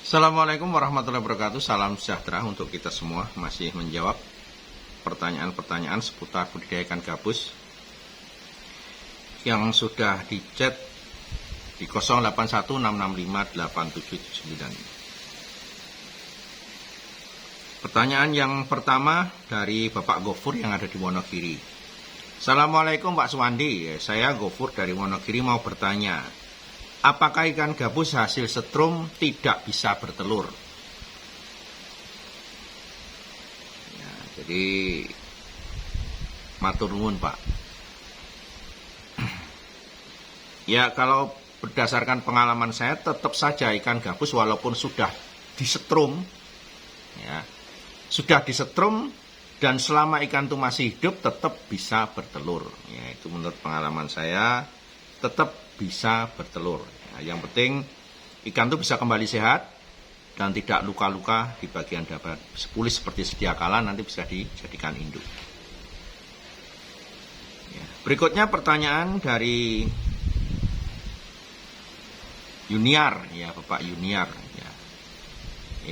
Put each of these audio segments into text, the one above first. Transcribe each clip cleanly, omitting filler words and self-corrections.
Assalamualaikum warahmatullahi wabarakatuh. Salam sejahtera untuk kita semua. Masih menjawab pertanyaan-pertanyaan seputar budidaya ikan gabus yang sudah di-chat di 0816587779. Pertanyaan yang pertama dari Bapak Gofur yang ada di Wonogiri. Assalamualaikum Pak Suwandi, saya Gofur dari Wonogiri mau bertanya, apakah ikan gabus hasil setrum tidak bisa bertelur? Ya, jadi matur nuwun Pak. Ya, kalau berdasarkan pengalaman saya, tetap saja ikan gabus walaupun sudah disetrum, ya, sudah disetrum dan selama ikan itu masih hidup tetap bisa bertelur. Ya, itu menurut pengalaman saya tetap bisa bertelur. Nah, yang penting ikan itu bisa kembali sehat dan tidak luka-luka di bagian dada, pulih seperti sedia kala, nanti bisa dijadikan induk. Ya. Berikutnya pertanyaan dari Yuniar, ya Bapak Yuniar. Ya.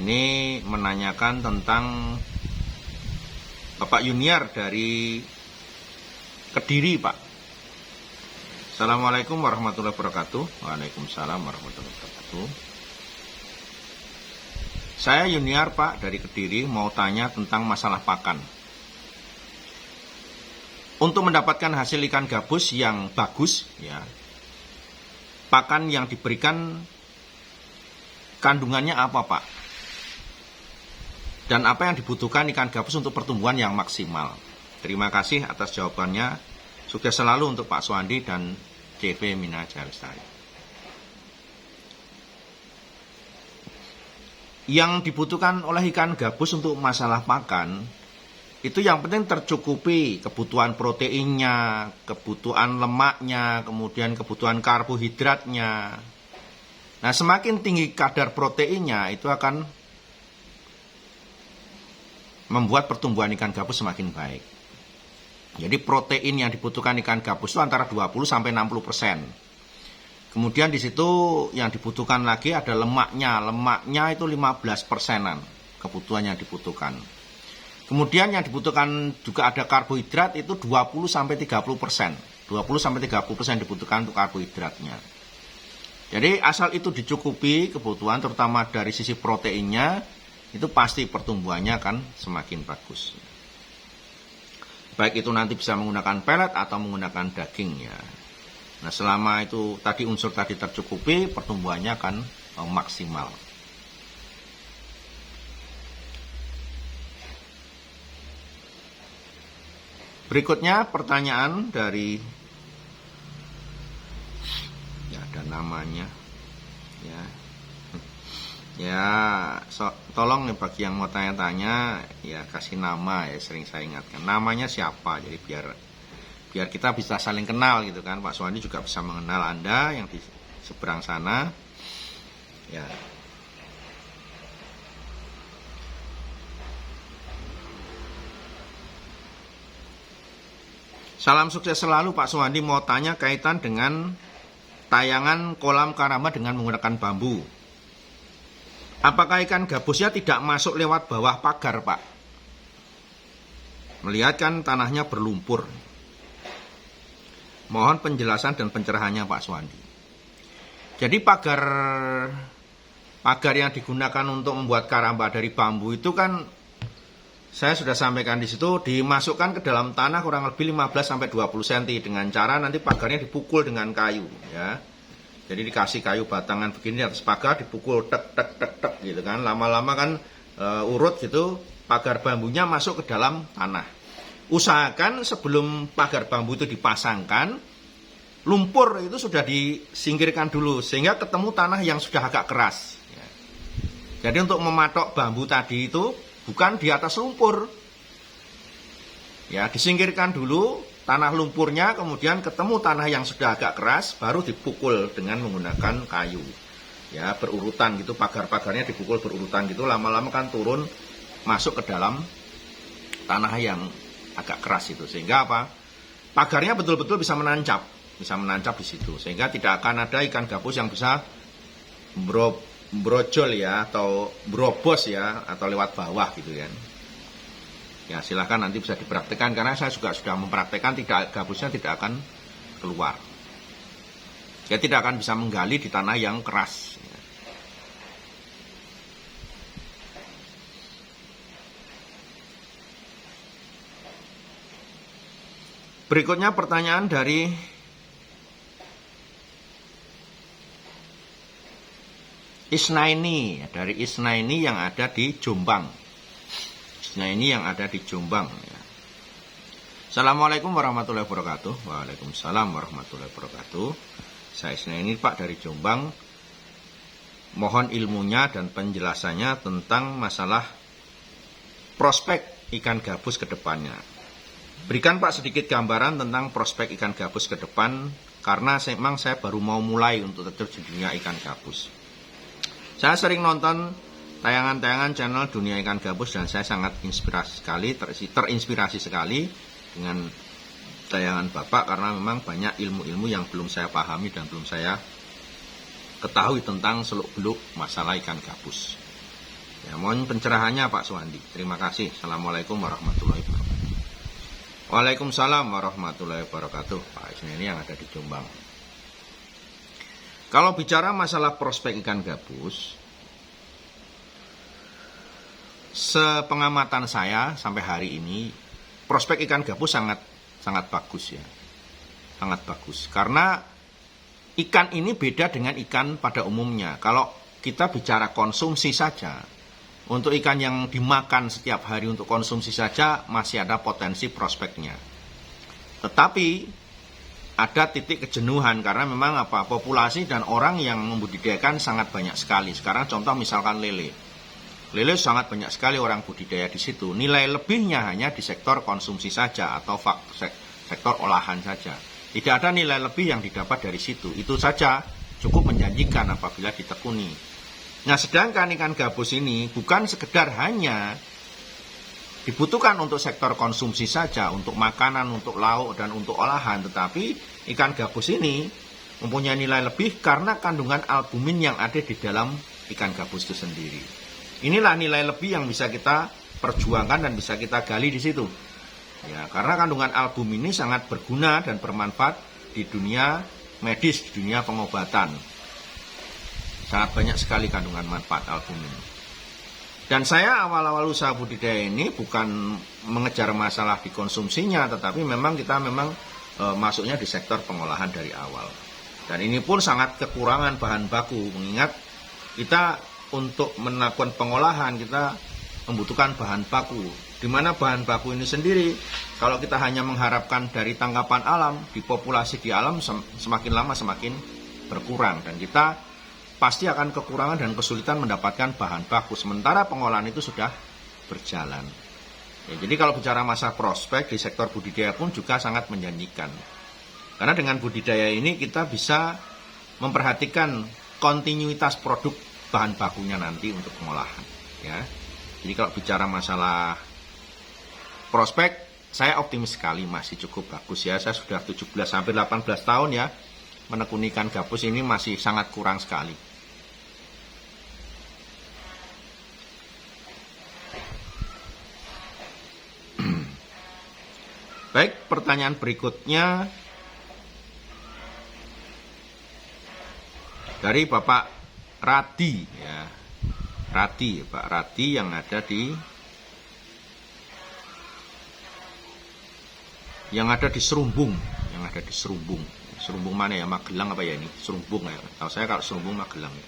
Ini menanyakan tentang Bapak Yuniar dari Kediri, Pak. Assalamualaikum warahmatullahi wabarakatuh. Waalaikumsalam warahmatullahi wabarakatuh. Saya Yuniar Pak dari Kediri mau tanya tentang masalah pakan. Untuk mendapatkan hasil ikan gabus yang bagus, ya, pakan yang diberikan kandungannya apa Pak? Dan apa yang dibutuhkan ikan gabus untuk pertumbuhan yang maksimal? Terima kasih atas jawabannya. Sukses selalu untuk Pak Suwandi dan CV Mina Jaya Lestari. Yang dibutuhkan oleh ikan gabus untuk masalah pakan, itu yang penting tercukupi kebutuhan proteinnya, kebutuhan lemaknya, kemudian kebutuhan karbohidratnya. Nah, semakin tinggi kadar proteinnya, itu akan membuat pertumbuhan ikan gabus semakin baik. Jadi protein yang dibutuhkan ikan gabus itu antara 20-60%. Kemudian di situ yang dibutuhkan lagi ada lemaknya. Lemaknya itu 15%-an kebutuhan yang dibutuhkan. Kemudian yang dibutuhkan juga ada karbohidrat itu 20-30%. 20-30% dibutuhkan untuk karbohidratnya. Jadi asal itu dicukupi kebutuhan terutama dari sisi proteinnya, itu pasti pertumbuhannya akan semakin bagus. Baik itu nanti bisa menggunakan pelet atau menggunakan daging ya. Nah, selama itu tadi unsur tadi tercukupi, pertumbuhannya akan maksimal. Berikutnya pertanyaan dari ya ada namanya ya. Ya, tolong nih bagi yang mau tanya-tanya ya kasih nama ya, sering saya ingatkan. Namanya siapa? Jadi biar kita bisa saling kenal gitu kan. Pak Suwandi juga bisa mengenal Anda yang di seberang sana. Ya. Salam sukses selalu Pak Suwandi, mau tanya kaitan dengan tayangan kolam karamba dengan menggunakan bambu. Apakah ikan gabusnya tidak masuk lewat bawah pagar, Pak? Melihat kan tanahnya berlumpur. Mohon penjelasan dan pencerahannya Pak Suwandi. Jadi pagar yang digunakan untuk membuat karamba dari bambu itu kan saya sudah sampaikan di situ, dimasukkan ke dalam tanah kurang lebih 15-20 cm dengan cara nanti pagarnya dipukul dengan kayu ya. Jadi dikasih kayu batangan begini di atas pagar, dipukul tek gitu kan. Lama-lama kan urut gitu, pagar bambunya masuk ke dalam tanah. Usahakan sebelum pagar bambu itu dipasangkan, lumpur itu sudah disingkirkan dulu sehingga ketemu tanah yang sudah agak keras. Ya. Jadi untuk mematok bambu tadi itu bukan di atas lumpur. Ya, disingkirkan dulu tanah lumpurnya, kemudian ketemu tanah yang sudah agak keras, baru dipukul dengan menggunakan kayu. Ya, berurutan gitu, pagar-pagarnya dipukul berurutan gitu, lama-lama kan turun masuk ke dalam tanah yang agak keras itu. Sehingga apa? Pagarnya betul-betul bisa menancap di situ. Sehingga tidak akan ada ikan gabus yang bisa brojol ya, atau brobos ya, atau lewat bawah gitu kan. Ya silahkan nanti bisa dipraktekkan, karena saya juga sudah mempraktekkan, gabusnya tidak akan keluar. Ya tidak akan bisa menggali di tanah yang keras. Berikutnya pertanyaan dari Isnaini, dari Isnaini yang ada di Jombang. Isnaini yang ada di Jombang. Ya. Assalamualaikum warahmatullahi wabarakatuh. Waalaikumsalam warahmatullahi wabarakatuh. Saya Isnaini Pak dari Jombang. Mohon ilmunya dan penjelasannya tentang masalah prospek ikan gabus ke depannya. Berikan Pak sedikit gambaran tentang prospek ikan gabus ke depan, karena memang saya baru mau mulai untuk terjun di dunia ikan gabus. Saya sering nonton tayangan-tayangan channel dunia ikan gabus dan saya sangat terinspirasi sekali dengan tayangan Bapak, karena memang banyak ilmu-ilmu yang belum saya pahami dan belum saya ketahui tentang seluk-beluk masalah ikan gabus. Ya, mohon pencerahannya Pak Suwandi. Terima kasih. Assalamualaikum warahmatullahi wabarakatuh. Waalaikumsalam warahmatullahi wabarakatuh. Pak ini yang ada di Jombang. Kalau bicara masalah prospek ikan gabus, sepengamatan saya sampai hari ini, prospek ikan gabus sangat bagus ya. Sangat bagus. Karena ikan ini beda dengan ikan pada umumnya. Kalau kita bicara konsumsi saja, untuk ikan yang dimakan setiap hari untuk konsumsi saja masih ada potensi prospeknya. Tetapi ada titik kejenuhan karena memang populasi dan orang yang membudidayakan sangat banyak sekali. Sekarang contoh misalkan lele. Lele sangat banyak sekali orang budidaya di situ. Nilai lebihnya hanya di sektor konsumsi saja atau sektor olahan saja. Tidak ada nilai lebih yang didapat dari situ. Itu saja cukup menjanjikan apabila ditekuni. Nah, sedangkan ikan gabus ini bukan sekedar hanya dibutuhkan untuk sektor konsumsi saja, untuk makanan, untuk lauk, dan untuk olahan. Tetapi ikan gabus ini mempunyai nilai lebih karena kandungan albumin yang ada di dalam ikan gabus itu sendiri. Inilah nilai lebih yang bisa kita perjuangkan dan bisa kita gali di situ. Ya, karena kandungan albumin ini sangat berguna dan bermanfaat di dunia medis, di dunia pengobatan. Sangat banyak sekali kandungan manfaat albumin. Dan saya awal-awal usaha budidaya ini bukan mengejar masalah dikonsumsinya, tetapi memang kita masuknya di sektor pengolahan dari awal. Dan ini pun sangat kekurangan bahan baku, mengingat kita untuk melakukan pengolahan kita membutuhkan bahan baku. Di mana bahan baku ini sendiri, kalau kita hanya mengharapkan dari tangkapan alam, di populasi di alam semakin lama semakin berkurang. Dan kita pasti akan kekurangan dan kesulitan mendapatkan bahan baku, sementara pengolahan itu sudah berjalan. Ya, jadi kalau bicara masa prospek di sektor budidaya pun juga sangat menjanjikan. Karena dengan budidaya ini kita bisa memperhatikan kontinuitas produk bahan bakunya nanti untuk pengolahan. Ya. Jadi kalau bicara masalah prospek, saya optimis sekali, masih cukup bagus ya. Saya sudah 17 sampai 18 tahun ya menekuni ikan gabus ini, masih sangat kurang sekali. Baik, pertanyaan berikutnya dari Bapak Radi ya. Radi, Pak Radi yang ada di Serumbung, Serumbung mana ya? Magelang apa ya ini? Serumbung ya. Tahu saya kalau Serumbung Magelang ya.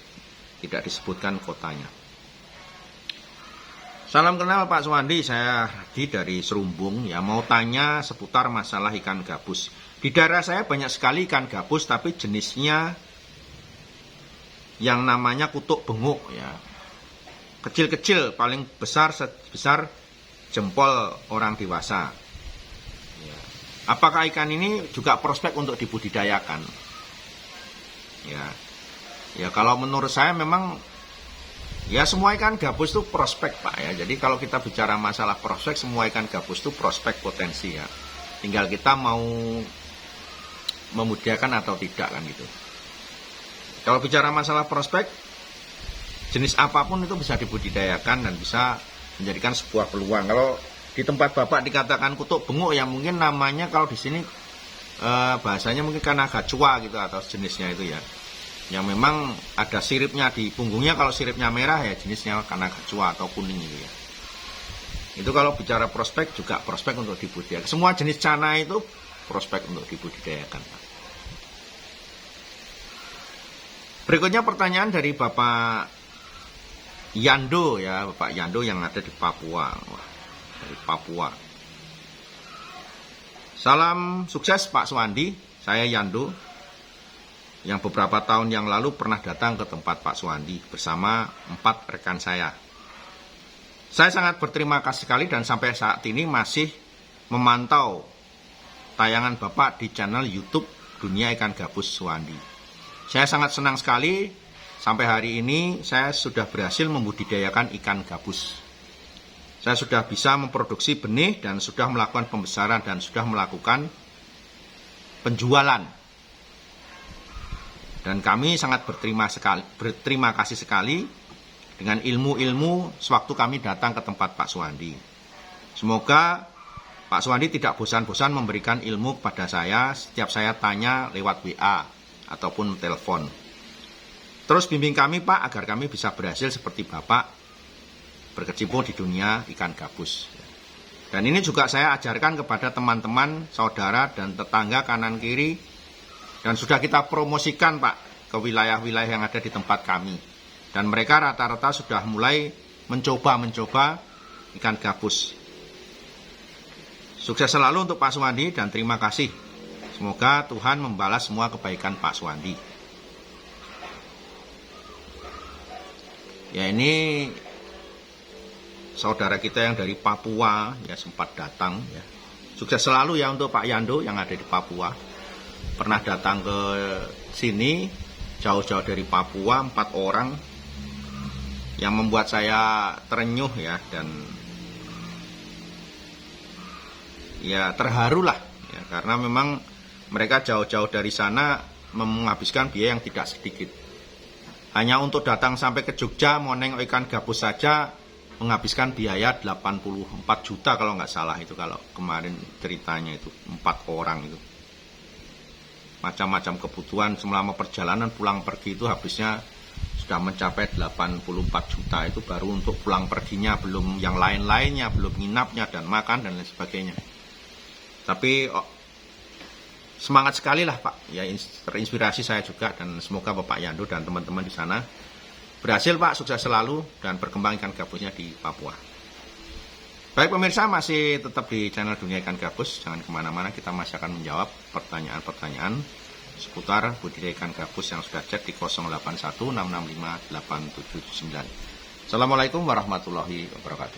Tidak disebutkan kotanya. Salam kenal Pak Suwandi, saya Radi dari Serumbung ya, mau tanya seputar masalah ikan gabus. Di daerah saya banyak sekali ikan gabus, tapi jenisnya yang namanya kutuk benguk ya. Kecil-kecil, paling besar sebesar jempol orang dewasa. Ya. Apakah ikan ini juga prospek untuk dibudidayakan? Ya kalau menurut saya memang ya semua ikan gabus itu prospek Pak ya. Jadi kalau kita bicara masalah prospek, semua ikan gabus itu prospek potensi ya. Tinggal kita mau memudiakan atau tidak kan gitu. Kalau bicara masalah prospek, jenis apapun itu bisa dibudidayakan dan bisa menjadikan sebuah peluang. Kalau di tempat Bapak dikatakan kutuk benguk, ya mungkin namanya kalau di sini bahasanya mungkin karena gacua gitu atau jenisnya itu ya. Yang memang ada siripnya di punggungnya, kalau siripnya merah ya jenisnya karena gacua atau kuning gitu ya. Itu kalau bicara prospek juga prospek untuk dibudidayakan. Semua jenis cana itu prospek untuk dibudidayakan. Berikutnya pertanyaan dari Bapak Yando ya, Bapak Yando yang ada di Papua. Wah, dari Papua. Salam sukses Pak Suwandi, saya Yando yang beberapa tahun yang lalu pernah datang ke tempat Pak Suwandi bersama 4 rekan saya. Saya sangat berterima kasih sekali dan sampai saat ini masih memantau tayangan Bapak di channel YouTube Dunia Ikan Gabus Suwandi. Saya sangat senang sekali sampai hari ini saya sudah berhasil membudidayakan ikan gabus. Saya sudah bisa memproduksi benih dan sudah melakukan pembesaran dan sudah melakukan penjualan. Dan kami sangat berterima kasih sekali dengan ilmu-ilmu sewaktu kami datang ke tempat Pak Suwandi. Semoga Pak Suwandi tidak bosan-bosan memberikan ilmu kepada saya setiap saya tanya lewat WA ataupun telepon. Terus bimbing kami Pak agar kami bisa berhasil seperti Bapak berkecimpung di dunia ikan gabus. Dan ini juga saya ajarkan kepada teman-teman, saudara dan tetangga kanan kiri, dan sudah kita promosikan Pak ke wilayah-wilayah yang ada di tempat kami. Dan mereka rata-rata sudah mulai mencoba ikan gabus. Sukses selalu untuk Pak Suwandi dan terima kasih. Semoga Tuhan membalas semua kebaikan Pak Suwandi. Ya, ini saudara kita yang dari Papua ya sempat datang ya. Sukses selalu ya untuk Pak Yando yang ada di Papua. Pernah datang ke sini jauh-jauh dari Papua, 4 orang, yang membuat saya terenyuh ya, dan ya terharu lah ya, karena memang mereka jauh-jauh dari sana menghabiskan biaya yang tidak sedikit. Hanya untuk datang sampai ke Jogja mau nengok ikan gabus saja menghabiskan biaya 84 juta kalau nggak salah, itu kalau kemarin ceritanya itu 4 orang itu. Macam-macam kebutuhan selama perjalanan pulang pergi itu habisnya sudah mencapai 84 juta, itu baru untuk pulang perginya, belum yang lain-lainnya, belum nginapnya dan makan dan lain sebagainya. Tapi semangat sekali lah Pak, ya terinspirasi saya juga, dan semoga Bapak Yando dan teman-teman di sana berhasil Pak, sukses selalu dan berkembang ikan gabusnya di Papua. Baik pemirsa, masih tetap di channel Dunia Ikan Gabus, jangan kemana-mana, kita masih akan menjawab pertanyaan-pertanyaan seputar budidaya ikan gabus yang sudah chat di 0816658779. Assalamualaikum warahmatullahi wabarakatuh.